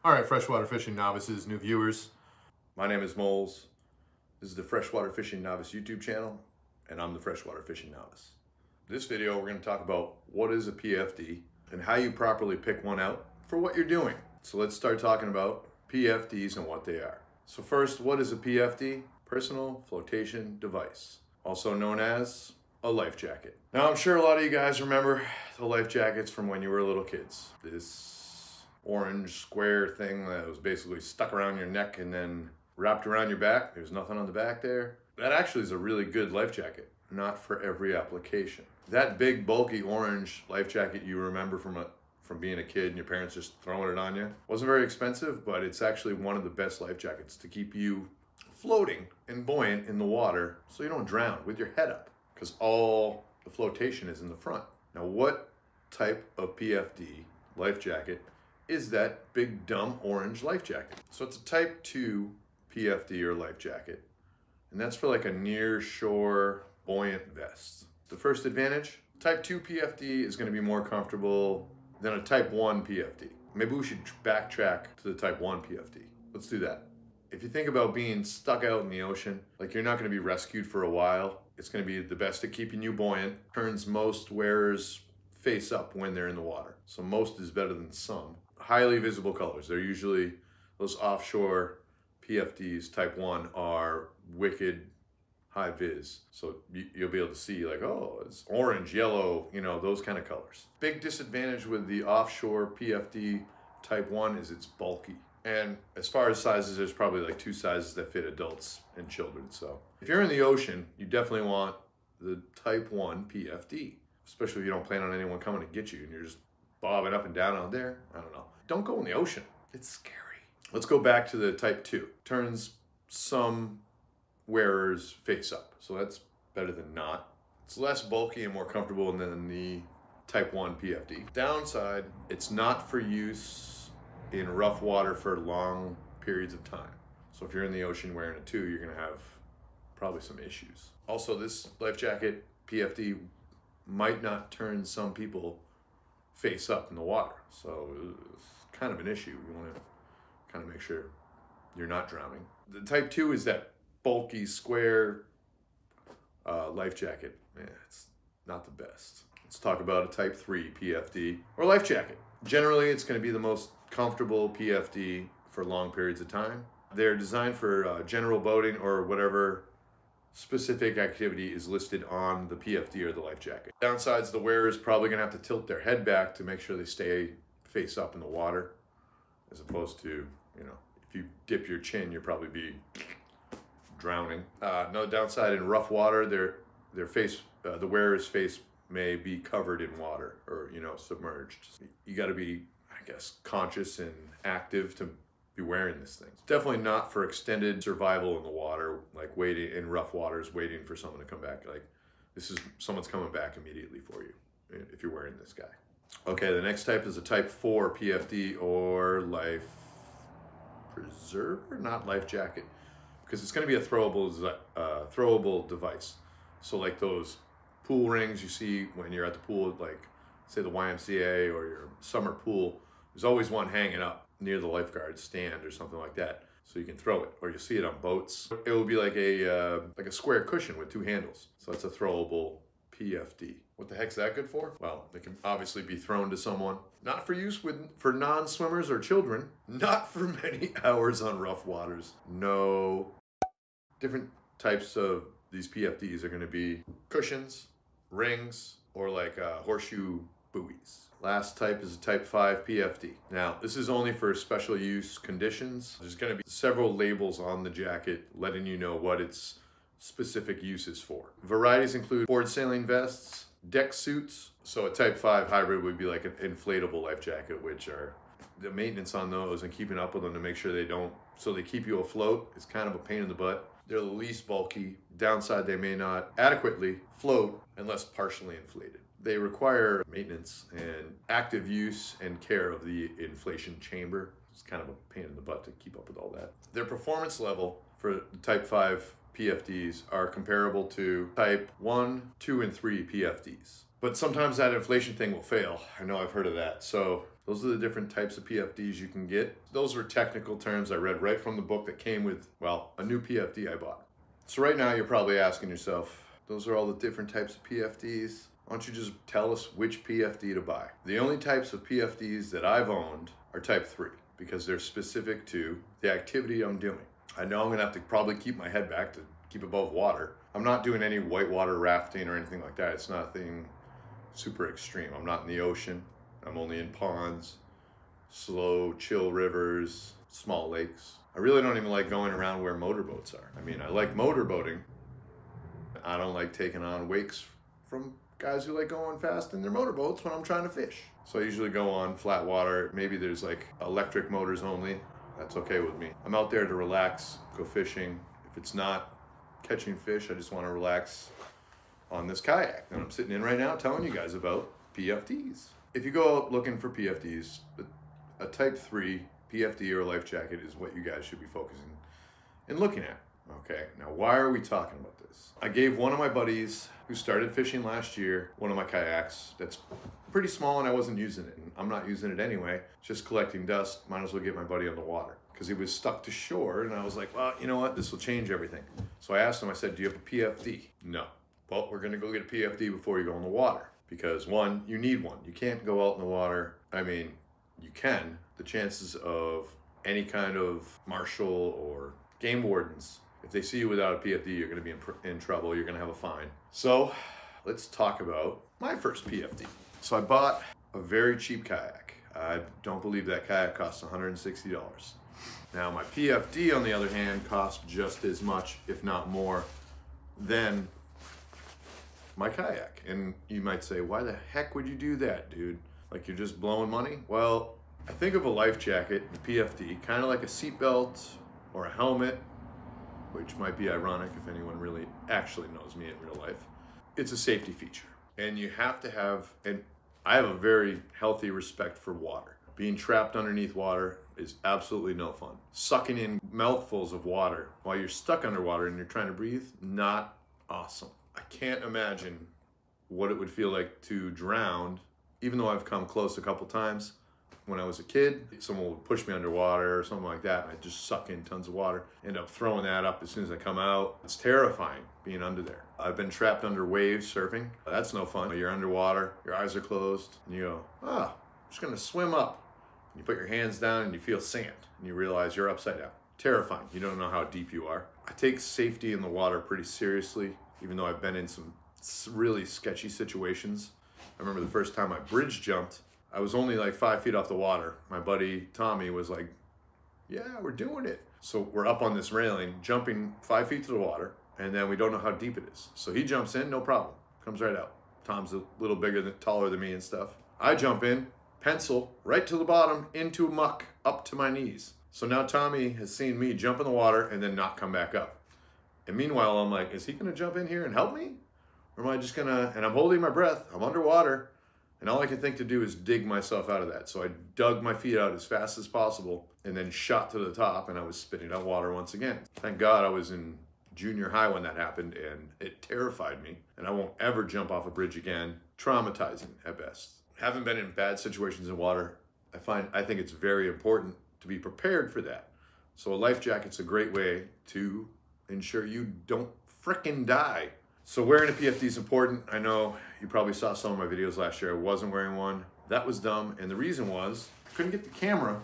All right, freshwater fishing novices, new viewers. My name is Molez. This is the Freshwater Fishing Novice YouTube channel, and I'm the Freshwater Fishing Novice. This video, we're going to talk about what is a PFD and how you properly pick one out for what you're doing. So let's start talking about PFDs and what they are. So first, what is a PFD? Personal Flotation Device, also known as a life jacket. Now, I'm sure a lot of you guys remember the life jackets from when you were little kids. This orange square thing that was basically stuck around your neck and then wrapped around your back. There's nothing on the back there. That actually is a really good life jacket, not for every application. That big bulky orange life jacket you remember from being a kid and your parents just throwing it on you wasn't very expensive, but it's actually one of the best life jackets to keep you floating and buoyant in the water so you don't drown with your head up, because all the flotation is in the front. Now, what type of PFD life jacket is that big dumb orange life jacket? So it's a Type 2 PFD or life jacket, and that's for like a near shore buoyant vest. The first advantage, Type 2 PFD is going to be more comfortable than a Type 1 PFD. Maybe we should backtrack to the Type 1 PFD. Let's do that. If you think about being stuck out in the ocean, like you're not going to be rescued for a while, it's going to be the best at keeping you buoyant. Turns most wearers face up when they're in the water. So most is better than some. Highly visible colors. They're usually, those offshore PFDs Type 1 are wicked high vis. So you'll be able to see like, oh, it's orange, yellow, you know, those kind of colors. Big disadvantage with the offshore PFD Type 1 is it's bulky. And as far as sizes, there's probably like two sizes that fit adults and children. So if you're in the ocean, you definitely want the Type 1 PFD, especially if you don't plan on anyone coming to get you and you're just bobbing up and down out there. I don't know. Don't go in the ocean. It's scary. Let's go back to the Type 2. Turns some wearers face up. So that's better than not. It's less bulky and more comfortable than the Type 1 PFD. Downside, it's not for use in rough water for long periods of time. So if you're in the ocean wearing a 2, you're gonna have probably some issues. Also, this life jacket PFD might not turn some people face up in the water. So it's kind of an issue. You want to kind of make sure you're not drowning. The Type 2 is that bulky square life jacket. Yeah, it's not the best. Let's talk about a Type 3 PFD or life jacket. Generally, it's going to be the most comfortable PFD for long periods of time. They're designed for general boating or whatever specific activity is listed on the PFD or the life jacket. Downsides, the wearer is probably going to have to tilt their head back to make sure they stay face up in the water, as opposed to, you know, if you dip your chin, you'll probably be drowning. No downside, in rough water, their face, the wearer's face may be covered in water or, you know, submerged. You got to be, I guess, conscious and active to be wearing this thing. It's definitely not for extended survival in the water, like waiting in rough waters, waiting for someone to come back. Like, this is someone's coming back immediately for you if you're wearing this guy. Okay, the next type is a Type 4 PFD or life preserver, not life jacket, because it's going to be a throwable device. So like those pool rings you see when you're at the pool, like say the YMCA or your summer pool, there's always one hanging up near the lifeguard stand or something like that, so you can throw it, or you see it on boats. It will be like a square cushion with 2 handles. So it's a throwable PFD. What the heck's that good for? Well, it can obviously be thrown to someone. Not for use for non-swimmers or children. Not for many hours on rough waters. No. Different types of these PFDs are going to be cushions, rings, or like horseshoe buoys. Last type is a Type 5 PFD. Now, this is only for special use conditions. There's going to be several labels on the jacket letting you know what its specific use is for. Varieties include board sailing vests, deck suits. So a Type 5 hybrid would be like an inflatable life jacket, which are the maintenance on those and keeping up with them to make sure they keep you afloat is kind of a pain in the butt. They're the least bulky. Downside, they may not adequately float unless partially inflated. They require maintenance and active use and care of the inflation chamber. It's kind of a pain in the butt to keep up with all that. Their performance level for Type 5 PFDs are comparable to Type 1, 2, and 3 PFDs. But sometimes that inflation thing will fail. I know I've heard of that. So Those are the different types of PFDs you can get. Those were technical terms I read right from the book that came with, well, a new PFD I bought. So right now you're probably asking yourself, those are all the different types of PFDs. Why don't you just tell us which PFD to buy? The only types of PFDs that I've owned are type 3 because they're specific to the activity I'm doing. I know I'm gonna have to probably keep my head back to keep above water. I'm not doing any whitewater rafting or anything like that. It's nothing super extreme. I'm not in the ocean. I'm only in ponds, slow, chill rivers, small lakes. I really don't even like going around where motorboats are. I mean, I like motorboating. I don't like taking on wakes from guys who like going fast in their motorboats when I'm trying to fish. So I usually go on flat water. Maybe there's like electric motors only. That's okay with me. I'm out there to relax, go fishing. If it's not catching fish, I just want to relax on this kayak that I'm sitting in right now telling you guys about PFDs. If you go out looking for PFDs, a type 3 PFD or life jacket is what you guys should be focusing and looking at. Okay, now why are we talking about this? I gave one of my buddies who started fishing last year one of my kayaks that's pretty small and I wasn't using it. And I'm not using it anyway, just collecting dust. Might as well get my buddy on the water because he was stuck to shore and I was like, well, you know what? This will change everything. So I asked him, I said, do you have a PFD? No. Well, we're gonna go get a PFD before you go in the water because one, you need one. You can't go out in the water. I mean, you can. The chances of any kind of marshal or game wardens, if they see you without a PFD, you're gonna be in trouble. You're gonna have a fine. So let's talk about my first PFD. So I bought a very cheap kayak. I don't believe that kayak costs $160. Now my PFD, on the other hand, costs just as much, if not more, than my kayak. And you might say, why the heck would you do that, dude? Like you're just blowing money? Well, I think of a life jacket, the PFD, kind of like a seatbelt or a helmet, which might be ironic if anyone really actually knows me in real life. It's a safety feature. And you have to have, and I have a very healthy respect for water. Being trapped underneath water is absolutely no fun. Sucking in mouthfuls of water while you're stuck underwater and you're trying to breathe, not awesome. I can't imagine what it would feel like to drown, even though I've come close a couple times. When I was a kid, someone would push me underwater or something like that, and I'd just suck in tons of water, end up throwing that up as soon as I come out. It's terrifying being under there. I've been trapped under waves surfing. That's no fun. You're underwater, your eyes are closed, and you go, I'm just gonna swim up. And you put your hands down and you feel sand, and you realize you're upside down. Terrifying. You don't know how deep you are. I take safety in the water pretty seriously, even though I've been in some really sketchy situations. I remember the first time I bridge jumped, I was only like 5 feet off the water. My buddy Tommy was like, yeah, we're doing it. So we're up on this railing, jumping 5 feet to the water, and then we don't know how deep it is. So he jumps in, no problem, comes right out. Tom's a little bigger, taller than me and stuff. I jump in, pencil, right to the bottom, into muck, up to my knees. So now Tommy has seen me jump in the water and then not come back up. And meanwhile, I'm like, is he gonna jump in here and help me? Or am I just gonna, and I'm holding my breath, I'm underwater, and all I could think to do is dig myself out of that. So I dug my feet out as fast as possible and then shot to the top, and I was spitting out water once again. Thank God I was in junior high when that happened, and it terrified me. And I won't ever jump off a bridge again. Traumatizing at best. Haven't been in bad situations in water. I think it's very important to be prepared for that. So a life jacket's a great way to ensure you don't frickin' die. So wearing a PFD is important. I know you probably saw some of my videos last year. I wasn't wearing one. That was dumb. And the reason was I couldn't get the camera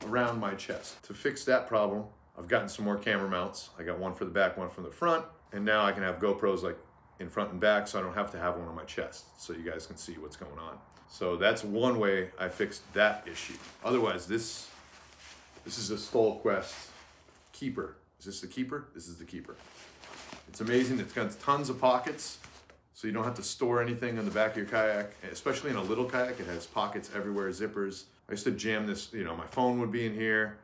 around my chest. To fix that problem, I've gotten some more camera mounts. I got one for the back, one from the front. And now I can have GoPros like in front and back, so I don't have to have one on my chest, so you guys can see what's going on. So that's one way I fixed that issue. Otherwise, this is a StollQuest keeper. Is this the keeper? This is the keeper. It's amazing. It's got tons of pockets, so you don't have to store anything on the back of your kayak. Especially in a little kayak, it has pockets everywhere, zippers. I used to jam this, my phone would be in here.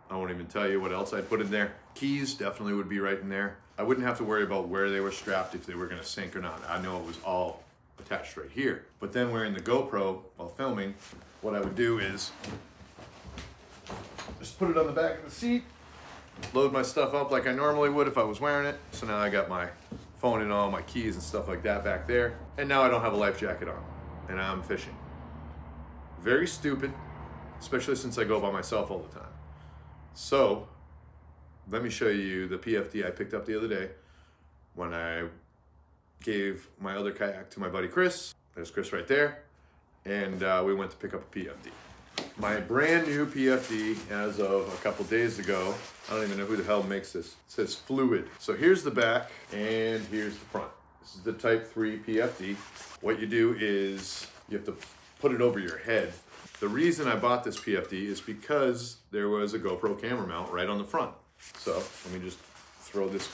I won't even tell you what else I put in there. Keys definitely would be right in there. I wouldn't have to worry about where they were strapped, if they were gonna sink or not. I know it was all attached right here. But then wearing the GoPro while filming, what I would do is just put it on the back of the seat, load my stuff up like I normally would if I was wearing it. So now I got my phone and all my keys and stuff like that back there. And now I don't have a life jacket on and I'm fishing. very stupid, especially since I go by myself all the time. So let me show you the PFD I picked up the other day when I gave my other kayak to my buddy Chris. There's Chris right there. And we went to pick up a PFD. My brand new PFD as of a couple days ago. I don't even know who the hell makes this. It says Fluid. So here's the back and here's the front. This is the Type 3 PFD. What you do is you have to put it over your head. The reason I bought this PFD is because there was a GoPro camera mount right on the front. So let me just throw this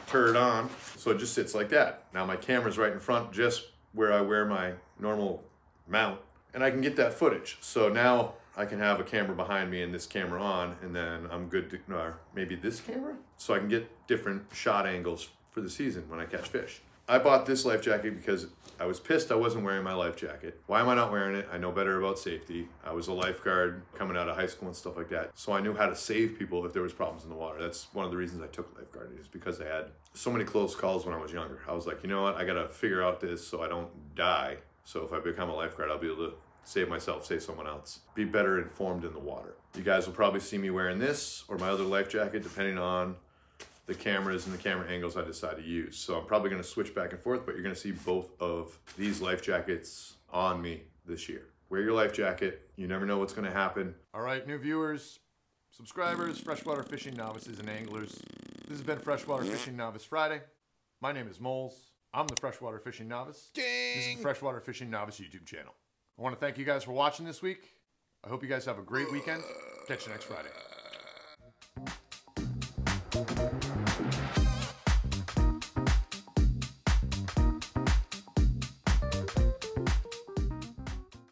turd on. So it just sits like that. Now my camera's right in front, just where I wear my normal mount, and I can get that footage. So now I can have a camera behind me and this camera on, and then I'm good to, or maybe this camera? So I can get different shot angles for the season when I catch fish. I bought this life jacket because I was pissed I wasn't wearing my life jacket. Why am I not wearing it? I know better about safety. I was a lifeguard coming out of high school and stuff like that. So I knew how to save people if there was problems in the water. That's one of the reasons I took lifeguarding, is because I had so many close calls when I was younger. I was like, you know what? I gotta figure out this so I don't die. So if I become a lifeguard, I'll be able to save myself, save someone else. Be better informed in the water. You guys will probably see me wearing this or my other life jacket, depending on the cameras and the camera angles I decide to use. So I'm probably gonna switch back and forth, but you're gonna see both of these life jackets on me this year. Wear your life jacket. You never know what's gonna happen. All right, new viewers, subscribers, freshwater fishing novices and anglers. This has been Freshwater Fishing Novice Friday. My name is Molez. I'm the Freshwater Fishing Novice. Ding! This is the Freshwater Fishing Novice YouTube channel. I wanna thank you guys for watching this week. I hope you guys have a great weekend. Catch you next Friday.